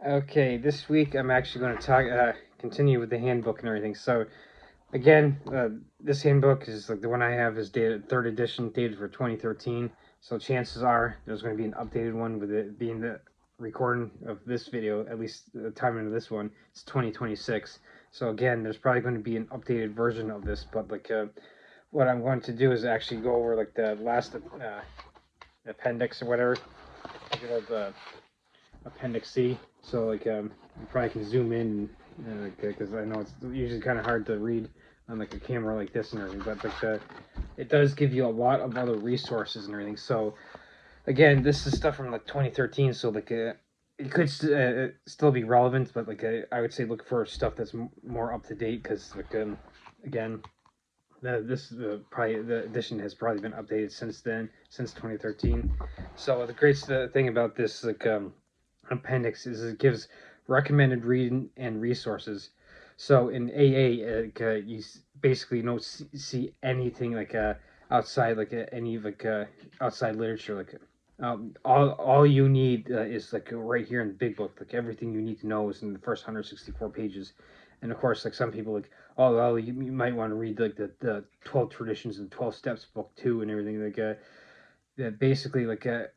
Okay, this week I'm actually going to continue with the handbook and everything. So again, this handbook is like the one I have is dated third edition, dated for 2013. So chances are there's going to be an updated one with it being the recording of this video. At least the timing of this one, it's 2026. So again, there's probably going to be an updated version of this. But what I'm going to do is actually go over like the last appendix or whatever. The appendix C. So you probably can zoom in because I know it's usually kind of hard to read on like a camera like this and everything, but it does give you a lot of other resources and everything. So again, this is stuff from like 2013, so it could still be relevant, but I would say look for stuff that's more up to date because again. This probably the edition has probably been updated since then, since 2013. So the great thing about this appendix is it gives recommended reading and resources. So in AA, you basically don't see anything outside any outside literature. All you need is right here in the big book. Like everything you need to know is in the first 164 pages. And of course, like some people oh well, you might want to read like the 12 traditions and 12 steps book too and everything that basically the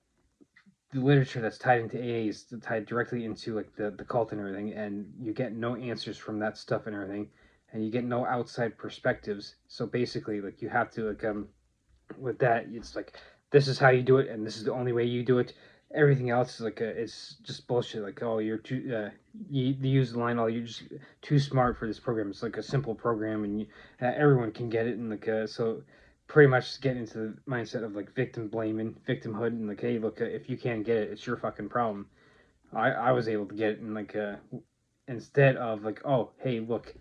literature that's tied into AA is tied directly into like the cult and everything, and you get no answers from that stuff and everything, and you get no outside perspectives. So basically, like you have to with that, it's like this is how you do it, and this is the only way you do it. Everything else is it's just bullshit. Like oh, you're too you use the line oh you're just too smart for this program. It's like a simple program, and everyone can get it, and so pretty much get into the mindset of like victim blaming, victimhood, and like hey look if you can't get it, it's your fucking problem. I was able to get it, and instead of like oh hey look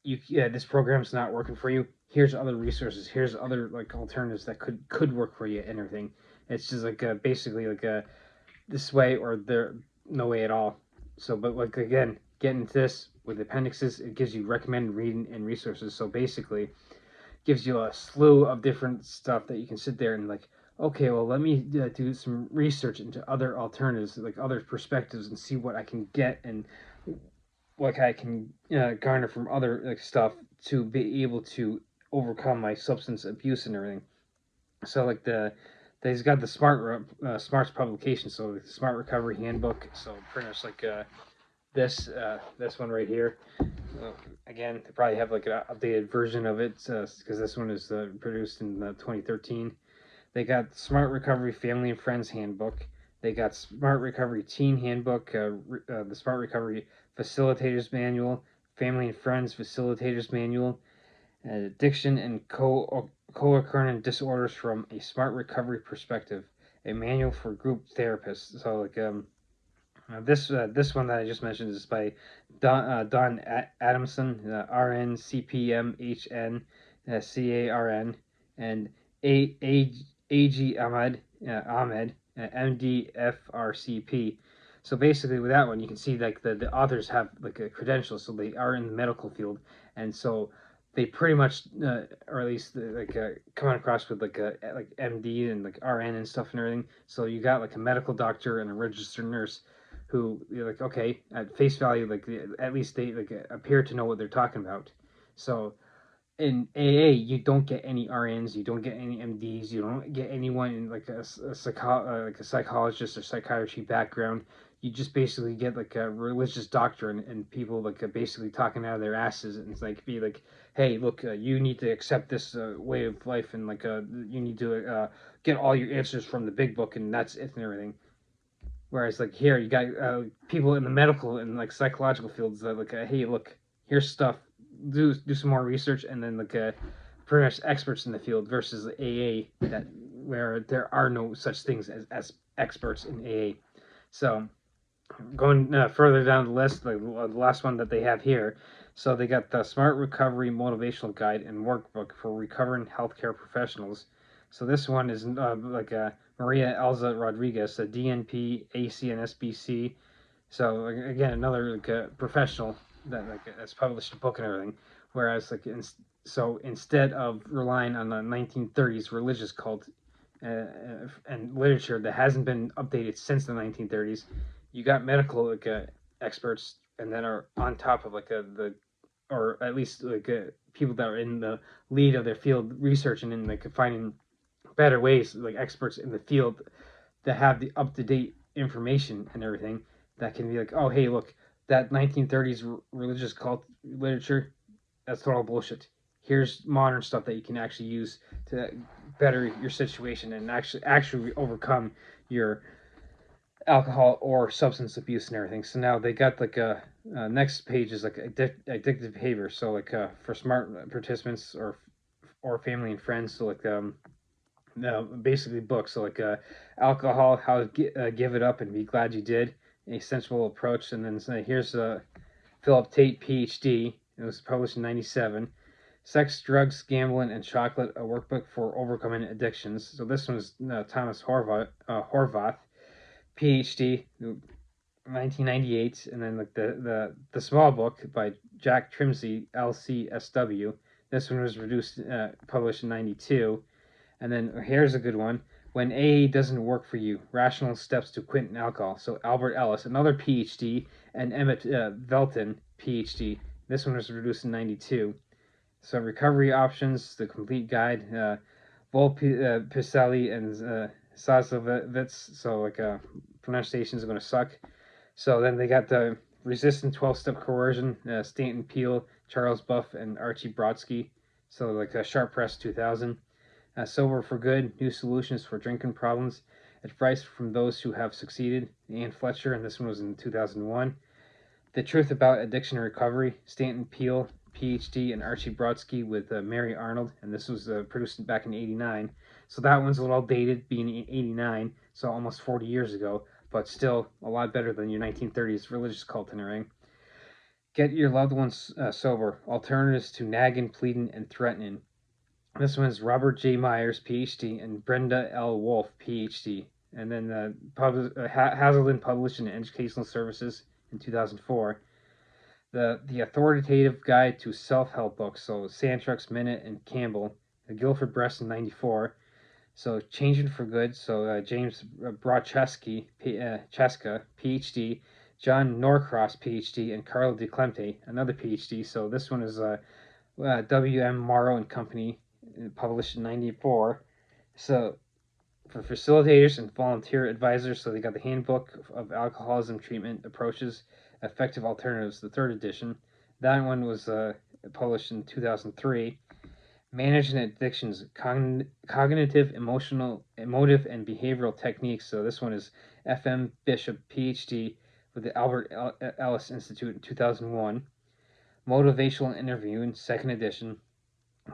this program's not working for you, here's other resources, here's other like alternatives that could work for you and everything. It's just basically this way or there no way at all. So but like again getting into this with appendixes, it gives you recommended reading and resources. So basically gives you a slew of different stuff that you can sit there and okay well let me do some research into other alternatives, like other perspectives, and see what I can get and what I can garner from other stuff to be able to overcome my substance abuse and everything. So he's got the smarts publication, so the smart recovery handbook. So pretty much this one right here. Again, they probably have like an updated version of it because this one is produced in 2013. They got Smart Recovery Family and Friends Handbook. They got Smart Recovery Teen Handbook, the Smart Recovery Facilitators Manual, Family and Friends Facilitators Manual, Addiction and Co-occurrent Disorders from a Smart Recovery Perspective, a manual for group therapists. So this one that I just mentioned is by Don Adamson, RN, CPM, HN, CARN, and AG Ahmed, MD, FRCP. So basically, with that one, you can see like the authors have like a credential, so they are in the medical field, and so they pretty much, or at least coming across with like MD and like RN and stuff and everything. So you got like a medical doctor and a registered nurse who you're like okay at face value at least they appear to know what they're talking about. So in AA you don't get any RNs, you don't get any MDs, you don't get anyone in like a psychologist or psychiatry background. You just basically get like a religious doctor and people basically talking out of their asses, and it's like be like hey look you need to accept this way of life, and you need to get all your answers from the big book, and that's it and everything. Whereas like here, you got people in the medical and like psychological fields that hey, look, here's stuff. Do some more research, and then pretty much experts in the field versus the AA that where there are no such things as experts in AA. So going further down the list, the last one that they have here. So they got the Smart Recovery Motivational Guide and Workbook for Recovering Healthcare Professionals. So this one is Maria Elza Rodriguez, a DNP, AC, and SBC. So again, another professional that's published a book and everything. Whereas so instead of relying on the 1930s religious cult and literature that hasn't been updated since the 1930s, you got medical experts, and then are on top of or at least people that are in the lead of their field, researching and like finding better ways, like experts in the field that have the up to date information and everything, that can be like, oh hey, look, that 1930s religious cult literature, that's total bullshit. Here's modern stuff that you can actually use to better your situation and actually overcome your alcohol or substance abuse and everything. So now they got like a next page is like addictive behavior. So like for smart participants or family and friends. So like no, basically books. So like alcohol, how to give it up and be glad you did. A sensible approach. And then here's Philip Tate, PhD. It was published in '97. Sex, Drugs, Gambling, and Chocolate: A Workbook for Overcoming Addictions. So this one was Thomas Horvath, PhD, 1998, and then like the small book by Jack Trimsey, LCSW. This one was published in '92, and then here's a good one. When AA doesn't work for you, rational steps to quit alcohol. So Albert Ellis, another PhD, and Emmett Velton, PhD. This one was produced in '92. So recovery options, the complete guide. Vol Piselli and Sasovitz. So like pronunciation is going to suck. So then they got the resistant 12-step coercion, Stanton Peele, Charles Buff, and Archie Brodsky. So like Sharp Press 2000. Sober for Good, New Solutions for Drinking Problems. Advice from Those Who Have Succeeded, Ann Fletcher, and this one was in 2001. The Truth About Addiction and Recovery, Stanton Peele, PhD, and Archie Brodsky with Mary Arnold, and this was produced back in '89. So that one's a little dated, being '89, so almost 40 years ago, but still a lot better than your 1930s religious cult in a ring. Get Your Loved Ones Sober, Alternatives to Nagging, Pleading, and Threatening. This one's Robert J. Myers, PhD, and Brenda L. Wolfe, PhD. And then Hazelden published in Educational Services in 2004. The Authoritative Guide to Self-Help Books, so Sandtruck's Minute and Campbell. The Guilford Press in '94. So Changing for Good, so James Brocheska, PhD. John Norcross, PhD, and Carlo De Clemte, another PhD. So this one is W.M. Morrow and Company, published in '94. So for facilitators and volunteer advisors, so they got the Handbook of Alcoholism Treatment Approaches, Effective Alternatives, the third edition. That one was published in 2003. Managing Addictions, Cognitive, Emotive, and Behavioral Techniques. So this one is F.M. Bishop, PhD, with the Albert Ellis Institute in 2001. Motivational Interviewing, second edition.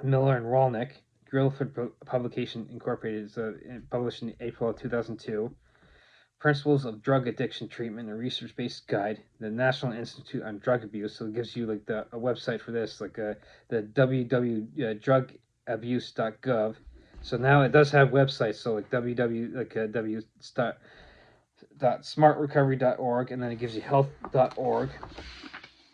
Miller and Rolnick, Guilford Publication Incorporated, published in April of 2002. Principles of Drug Addiction Treatment, a research-based guide. The National Institute on Drug Abuse, so it gives you like a website for this, like the www.drugabuse.gov. So now it does have websites, so like www.smartrecovery.org, and then it gives you health.org.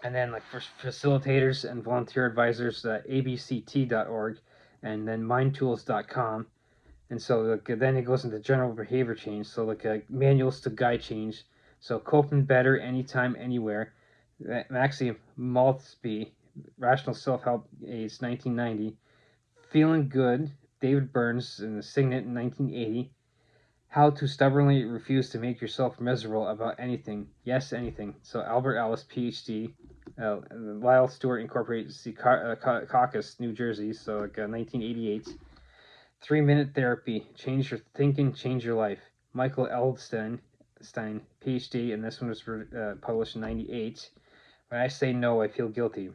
And then like for facilitators and volunteer advisors, abct.org, and then mindtools.com. And so like, then it goes into general behavior change, so like manuals to guide change. So coping better anytime, anywhere. Maxie Maltby, Rational Self-Help, Aids, 1990. Feeling Good, David Burns, in the Signet in 1980. How to Stubbornly Refuse to Make Yourself Miserable About Anything. Yes, Anything. So Albert Ellis, PhD. Lyle Stewart Incorporated, Caucus, New Jersey. So like 1988. 3-Minute Therapy. Change Your Thinking, Change Your Life. Michael Eldstein, PhD, and this one was published in '98. When I Say No, I Feel Guilty.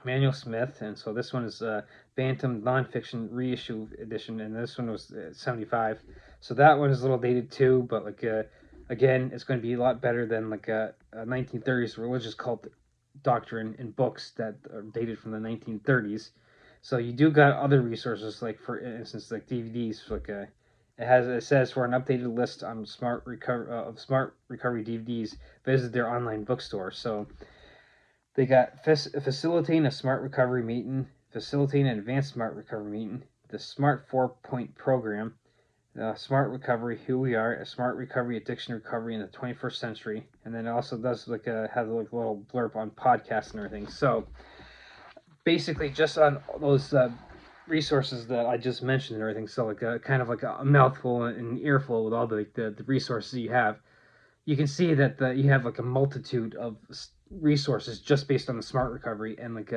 Manuel Smith, and so this one is Bantam Nonfiction Reissue Edition, and this one was '75. So that one is a little dated too, but like again, it's going to be a lot better than like a 1930s religious cult doctrine in books that are dated from the 1930s. So you do got other resources, like for instance, like DVDs. Like it says for an updated list on smart recovery DVDs, visit their online bookstore. So they got facilitating a smart recovery meeting, facilitating an advanced smart recovery meeting, the Smart 4-Point Program, Smart recovery, who we are, a smart recovery, addiction recovery in the 21st century, and then it also does have like a little blurb on podcasts and everything. So basically, just on those resources that I just mentioned and everything. So like kind of like a mouthful and an earful with all the resources you have. You can see that you have like a multitude of resources just based on the smart recovery, and like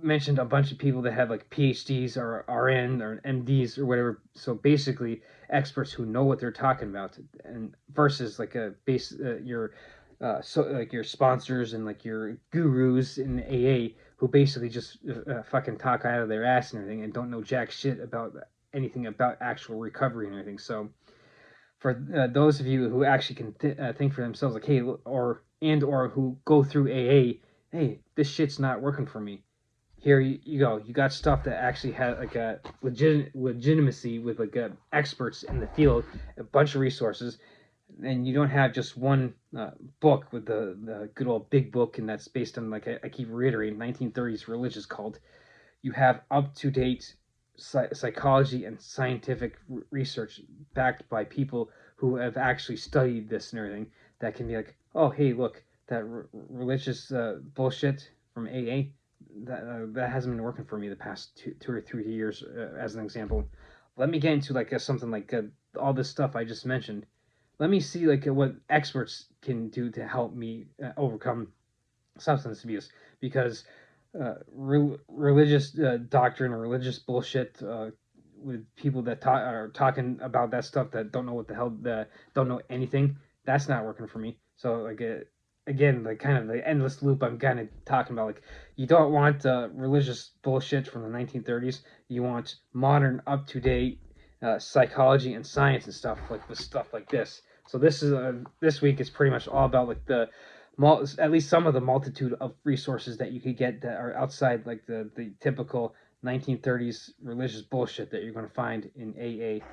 mentioned a bunch of people that have like PhDs or RN or MDs or whatever. So basically, experts who know what they're talking about, and versus like a base your so like your sponsors and like your gurus in AA who basically just fucking talk out of their ass and everything and don't know jack shit about anything about actual recovery and everything. So for those of you who actually can think for themselves, like hey, or who go through AA, hey, this shit's not working for me. Here you go. You got stuff that actually had like a legitimacy with like experts in the field, a bunch of resources, and you don't have just one book with the good old big book, and that's based on like I keep reiterating 1930s religious cult. You have up to date psychology and scientific research backed by people who have actually studied this and everything that can be like, oh, hey, look, that religious bullshit from AA that hasn't been working for me the past 2 or 3 years, as an example. Let me get into like something like all this stuff I just mentioned. Let me see like what experts can do to help me overcome substance abuse because religious doctrine or religious bullshit with people that are talking about that stuff that don't know what the hell don't know anything. That's not working for me. So like again, like kind of the endless loop I'm kind of talking about. Like you don't want religious bullshit from the 1930s. You want modern, up to date psychology and science and stuff like with stuff like this. So this week is pretty much all about like the at least some of the multitude of resources that you could get that are outside like the typical 1930s religious bullshit that you're going to find in AA.